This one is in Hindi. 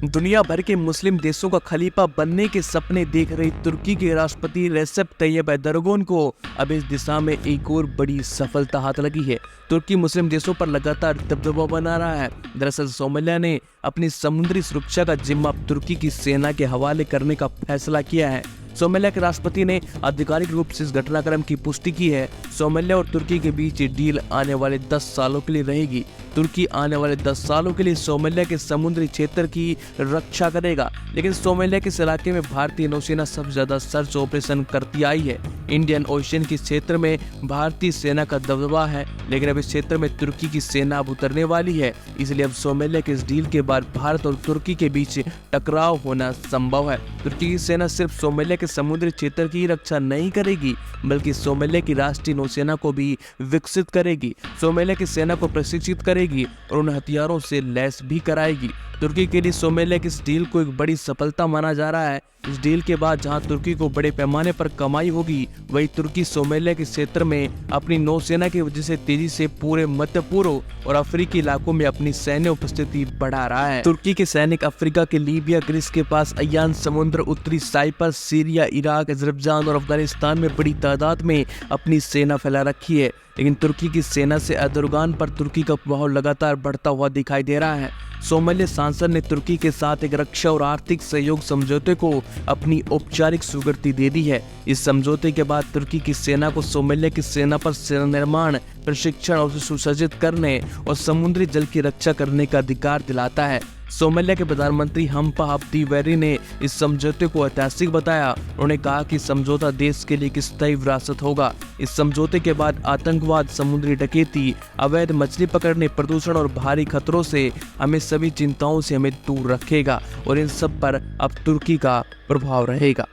दुनिया भर के मुस्लिम देशों का खलीफा बनने के सपने देख रही तुर्की के राष्ट्रपति रेसेप तैयब एर्दोगन को अब इस दिशा में एक और बड़ी सफलता हाथ लगी है। तुर्की मुस्लिम देशों पर लगातार दबदबा बना रहा है। दरअसल सोमालिया ने अपनी समुद्री सुरक्षा का जिम्मा तुर्की की सेना के हवाले करने का फैसला किया है। सोमालिया के राष्ट्रपति ने आधिकारिक रूप से इस घटनाक्रम की पुष्टि की है। सोमालिया और तुर्की के बीच ये डील आने वाले 10 सालों के लिए रहेगी। तुर्की आने वाले 10 सालों के लिए सोमालिया के समुद्री क्षेत्र की रक्षा करेगा, लेकिन सोमालिया के इस इलाके में भारतीय नौसेना सबसे ज्यादा सर्च ऑपरेशन करती आई है। इंडियन ओशन के क्षेत्र में भारतीय सेना का दबदबा है, लेकिन अब इस क्षेत्र में तुर्की की सेना अब उतरने वाली है। इसलिए अब सोमालिया के इस डील के बाद भारत और तुर्की के बीच टकराव होना संभव है। तुर्की की सेना सिर्फ सोमालिया के समुद्री क्षेत्र की रक्षा नहीं करेगी, बल्कि सोमालिया की राष्ट्रीय नौसेना को भी विकसित करेगी। सोमालिया की सेना को प्रशिक्षित करेगी और उन्हें हथियारों से लैस भी कराएगी। तुर्की के लिए सोमालिया की इस डील को एक बड़ी सफलता माना जा रहा है। इस डील के बाद जहां तुर्की को बड़े पैमाने पर कमाई होगी, वहीं तुर्की सोमालिया के क्षेत्र में अपनी नौसेना की वजह से तेजी से पूरे मध्य पूर्व और अफ्रीकी इलाकों में अपनी सैन्य उपस्थिति बढ़ा रहा है। तुर्की के सैनिक अफ्रीका के लीबिया, ग्रीस के पास अय्यान समुद्र, उत्तरी साइप्रस, सीरिया, इराक, अजरबैजान और अफगानिस्तान में बड़ी तादाद में अपनी सेना फैला रखी है। लेकिन तुर्की की सेना से एर्दोगन पर तुर्की का प्रभाव लगातार बढ़ता हुआ दिखाई दे रहा है। सोमालिया सांसद ने तुर्की के साथ एक रक्षा और आर्थिक सहयोग समझौते को अपनी औपचारिक स्वीकृति दे दी है। इस समझौते के बाद तुर्की की सेना को सोमालिया की सेना पर सेना निर्माण, प्रशिक्षण और सुसज्जित करने और समुद्री जल की रक्षा करने का अधिकार दिलाता है। सोमालिया के प्रधानमंत्री हम्पा अब्दी वेरी ने इस समझौते को ऐतिहासिक बताया। उन्होंने कहा कि समझौता देश के लिए एक स्थायी विरासत होगा। इस समझौते के बाद आतंकवाद, समुद्री डकैती, अवैध मछली पकड़ने, प्रदूषण और भारी खतरों से हमें सभी चिंताओं से हमें दूर रखेगा और इन सब पर अब तुर्की का प्रभाव रहेगा।